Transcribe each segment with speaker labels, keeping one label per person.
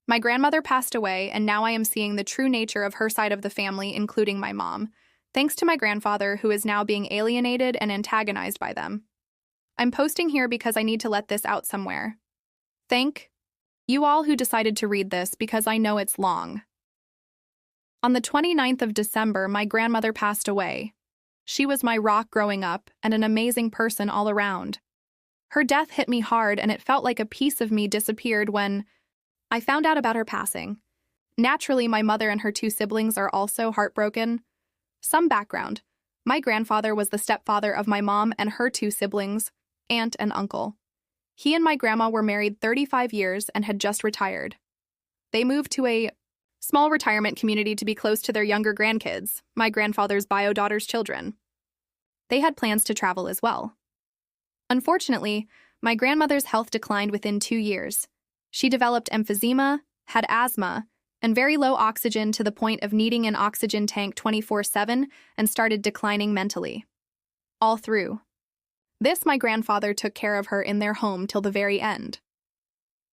Speaker 1: My grandmother passed away, and now I am seeing the true nature of her side of the family, including my mom, thanks to my grandfather, who is now being alienated and antagonized by them. I'm posting here because I need to let this out somewhere. Thank you all who decided to read this, because I know it's long. On the 29th of December, my grandmother passed away. She was my rock growing up and an amazing person all around. Her death hit me hard, and it felt like a piece of me disappeared when I found out about her passing. Naturally, my mother and her two siblings are also heartbroken. Some background. My grandfather was the stepfather of my mom and her two siblings, aunt and uncle. He and my grandma were married 35 years and had just retired. They moved to a small retirement community to be close to their younger grandkids, my grandfather's bio daughter's children. They had plans to travel as well. Unfortunately, my grandmother's health declined within 2 years. She developed emphysema, had asthma, and very low oxygen to the point of needing an oxygen tank 24/7, and started declining mentally. All through this, my grandfather took care of her in their home till the very end.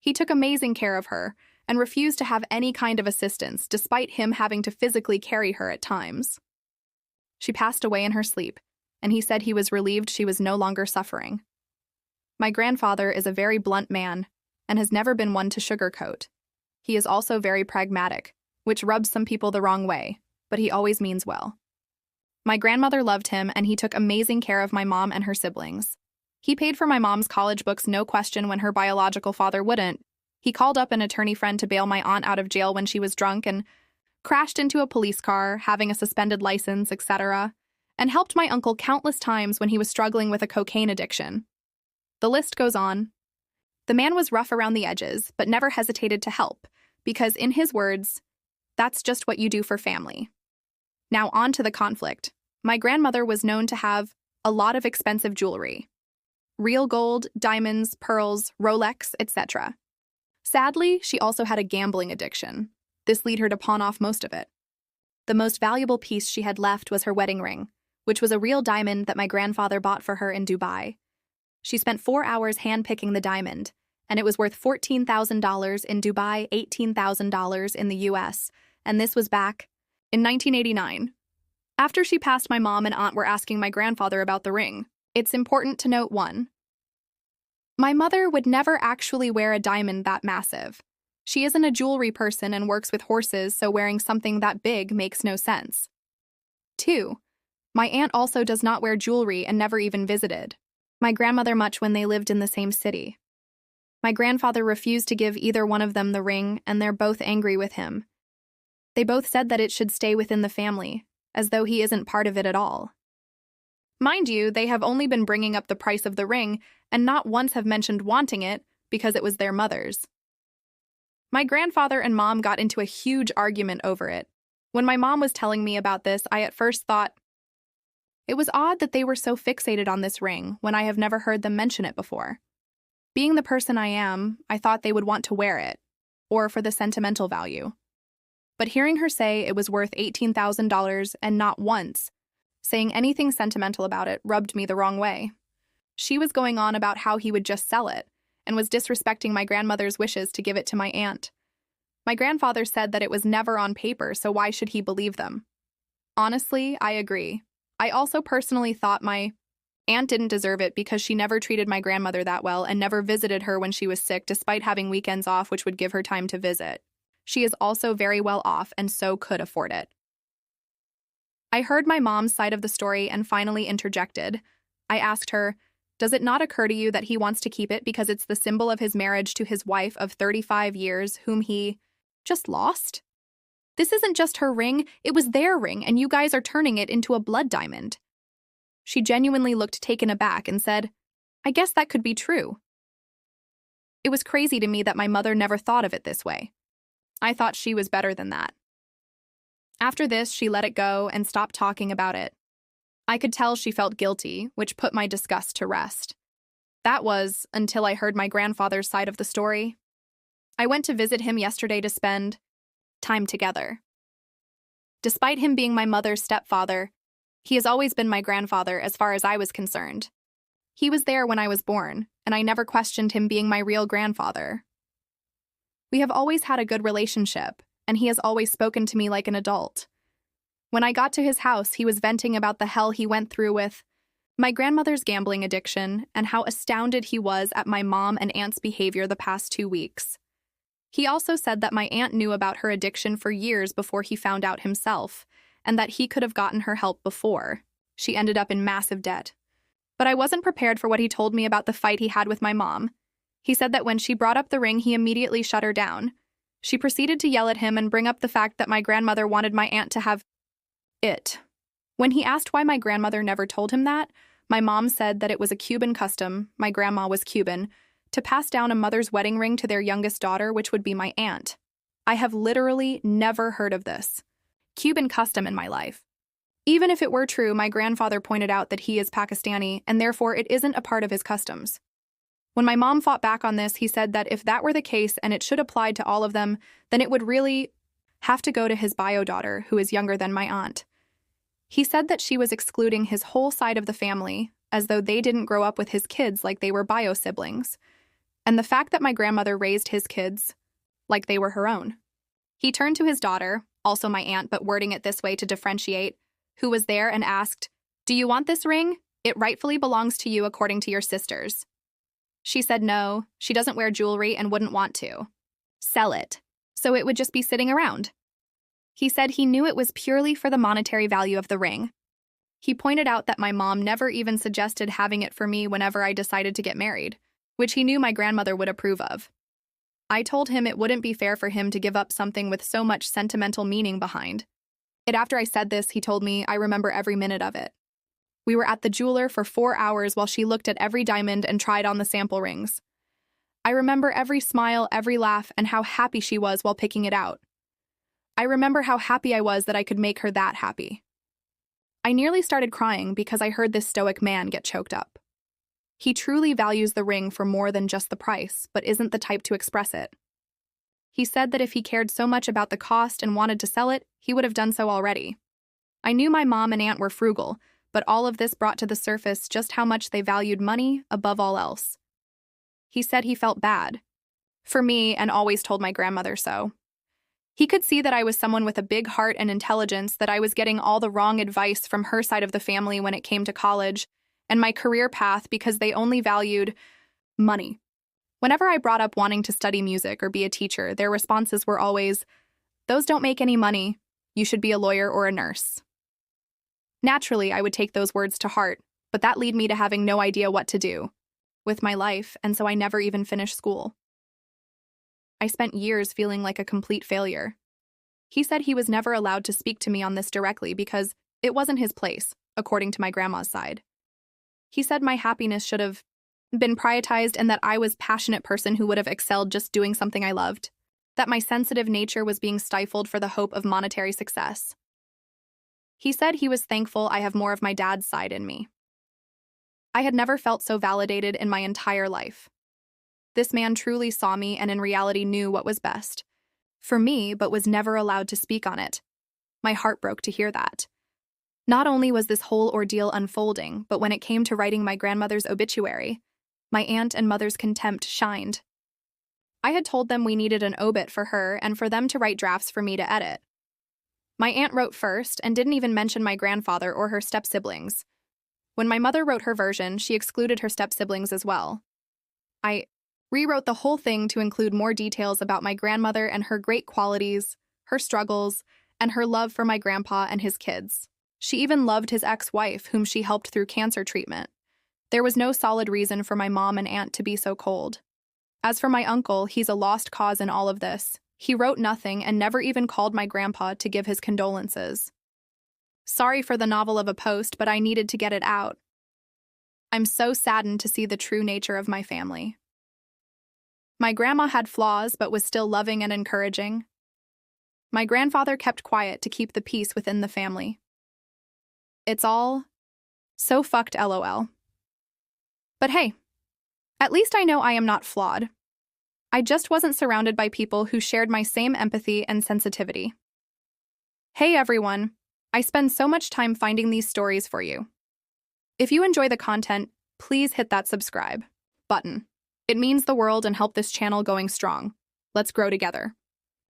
Speaker 1: He took amazing care of her and refused to have any kind of assistance, despite him having to physically carry her at times. She passed away in her sleep, and he said he was relieved she was no longer suffering. My grandfather is a very blunt man and has never been one to sugarcoat. He is also very pragmatic, which rubs some people the wrong way, but he always means well. My grandmother loved him, and he took amazing care of my mom and her siblings. He paid for my mom's college books, no question, when her biological father wouldn't. He called up an attorney friend to bail my aunt out of jail when she was drunk and crashed into a police car, having a suspended license, etc., and helped my uncle countless times when he was struggling with a cocaine addiction. The list goes on. The man was rough around the edges, but never hesitated to help, because in his words, that's just what you do for family. Now on to the conflict. My grandmother was known to have a lot of expensive jewelry. Real gold, diamonds, pearls, Rolex, etc. Sadly, she also had a gambling addiction. This led her to pawn off most of it. The most valuable piece she had left was her wedding ring, which was a real diamond that my grandfather bought for her in Dubai. She spent 4 hours hand-picking the diamond, and it was worth $14,000 in Dubai, $18,000 in the US, and this was back in 1989. After she passed, my mom and aunt were asking my grandfather about the ring. It's important to note 1. My mother would never actually wear a diamond that massive. She isn't a jewelry person and works with horses, so wearing something that big makes no sense. 2. My aunt also does not wear jewelry and never even visited my grandmother much when they lived in the same city. My grandfather refused to give either one of them the ring, and they're both angry with him. They both said that it should stay within the family, as though he isn't part of it at all. Mind you, they have only been bringing up the price of the ring and not once have mentioned wanting it because it was their mother's. My grandfather and mom got into a huge argument over it. When my mom was telling me about this, I at first thought it was odd that they were so fixated on this ring when I have never heard them mention it before. Being the person I am, I thought they would want to wear it, or for the sentimental value. But hearing her say it was worth $18,000 and not once saying anything sentimental about it rubbed me the wrong way. She was going on about how he would just sell it, and was disrespecting my grandmother's wishes to give it to my aunt. My grandfather said that it was never on paper, so why should he believe them? Honestly, I agree. I also personally thought my aunt didn't deserve it because she never treated my grandmother that well and never visited her when she was sick, despite having weekends off, which would give her time to visit. She is also very well off and so could afford it. I heard my mom's side of the story and finally interjected. I asked her, does it not occur to you that he wants to keep it because it's the symbol of his marriage to his wife of 35 years, whom he just lost? This isn't just her ring, it was their ring, and you guys are turning it into a blood diamond. She genuinely looked taken aback and said, I guess that could be true. It was crazy to me that my mother never thought of it this way. I thought she was better than that. After this, she let it go and stopped talking about it. I could tell she felt guilty, which put my disgust to rest. That was until I heard my grandfather's side of the story. I went to visit him yesterday to spend time together. Despite him being my mother's stepfather, he has always been my grandfather as far as I was concerned. He was there when I was born, and I never questioned him being my real grandfather. We have always had a good relationship, and he has always spoken to me like an adult. When I got to his house, he was venting about the hell he went through with my grandmother's gambling addiction and how astounded he was at my mom and aunt's behavior the past 2 weeks. He also said that my aunt knew about her addiction for years before he found out himself, and that he could have gotten her help before. She ended up in massive debt. But I wasn't prepared for what he told me about the fight he had with my mom. He said that when she brought up the ring, he immediately shut her down. She proceeded to yell at him and bring up the fact that my grandmother wanted my aunt to have it. When he asked why my grandmother never told him that, my mom said that it was a Cuban custom, my grandma was Cuban, to pass down a mother's wedding ring to their youngest daughter, which would be my aunt. I have literally never heard of this Cuban custom in my life. Even if it were true, my grandfather pointed out that he is Pakistani, and therefore it isn't a part of his customs. When my mom fought back on this, he said that if that were the case and it should apply to all of them, then it would really have to go to his bio daughter, who is younger than my aunt. He said that she was excluding his whole side of the family, as though they didn't grow up with his kids like they were bio siblings, and the fact that my grandmother raised his kids like they were her own. He turned to his daughter, also my aunt, but wording it this way to differentiate, who was there, and asked, "Do you want this ring? It rightfully belongs to you according to your sisters." She said no, she doesn't wear jewelry and wouldn't want to sell it, so it would just be sitting around. He said he knew it was purely for the monetary value of the ring. He pointed out that my mom never even suggested having it for me whenever I decided to get married, which he knew my grandmother would approve of. I told him it wouldn't be fair for him to give up something with so much sentimental meaning behind it. After I said this, he told me I remember every minute of it. We were at the jeweler for 4 hours while she looked at every diamond and tried on the sample rings. I remember every smile, every laugh, and how happy she was while picking it out. I remember how happy I was that I could make her that happy. I nearly started crying because I heard this stoic man get choked up. He truly values the ring for more than just the price, but isn't the type to express it. He said that if he cared so much about the cost and wanted to sell it, he would have done so already. I knew my mom and aunt were frugal, but all of this brought to the surface just how much they valued money above all else. He said he felt bad for me and always told my grandmother so. He could see that I was someone with a big heart and intelligence, that I was getting all the wrong advice from her side of the family when it came to college and my career path because they only valued money. Whenever I brought up wanting to study music or be a teacher, their responses were always, "Those don't make any money. You should be a lawyer or a nurse." Naturally, I would take those words to heart, but that led me to having no idea what to do with my life, and so I never even finished school. I spent years feeling like a complete failure. He said he was never allowed to speak to me on this directly because it wasn't his place, according to my grandma's side. He said my happiness should have been prioritized and that I was a passionate person who would have excelled just doing something I loved, that my sensitive nature was being stifled for the hope of monetary success. He said he was thankful I have more of my dad's side in me. I had never felt so validated in my entire life. This man truly saw me and in reality knew what was best for me, but was never allowed to speak on it. My heart broke to hear that. Not only was this whole ordeal unfolding, but when it came to writing my grandmother's obituary, my aunt and mother's contempt shined. I had told them we needed an obit for her and for them to write drafts for me to edit. My aunt wrote first and didn't even mention my grandfather or her step-siblings. When my mother wrote her version, she excluded her step-siblings as well. I rewrote the whole thing to include more details about my grandmother and her great qualities, her struggles, and her love for my grandpa and his kids. She even loved his ex-wife, whom she helped through cancer treatment. There was no solid reason for my mom and aunt to be so cold. As for my uncle, he's a lost cause in all of this. He wrote nothing and never even called my grandpa to give his condolences. Sorry for the novel of a post, but I needed to get it out. I'm so saddened to see the true nature of my family. My grandma had flaws, but was still loving and encouraging. My grandfather kept quiet to keep the peace within the family. It's all so fucked, LOL. But hey, at least I know I am not flawed. I just wasn't surrounded by people who shared my same empathy and sensitivity. Hey everyone, I spend so much time finding these stories for you. If you enjoy the content, please hit that subscribe button. It means the world and help this channel going strong. Let's grow together.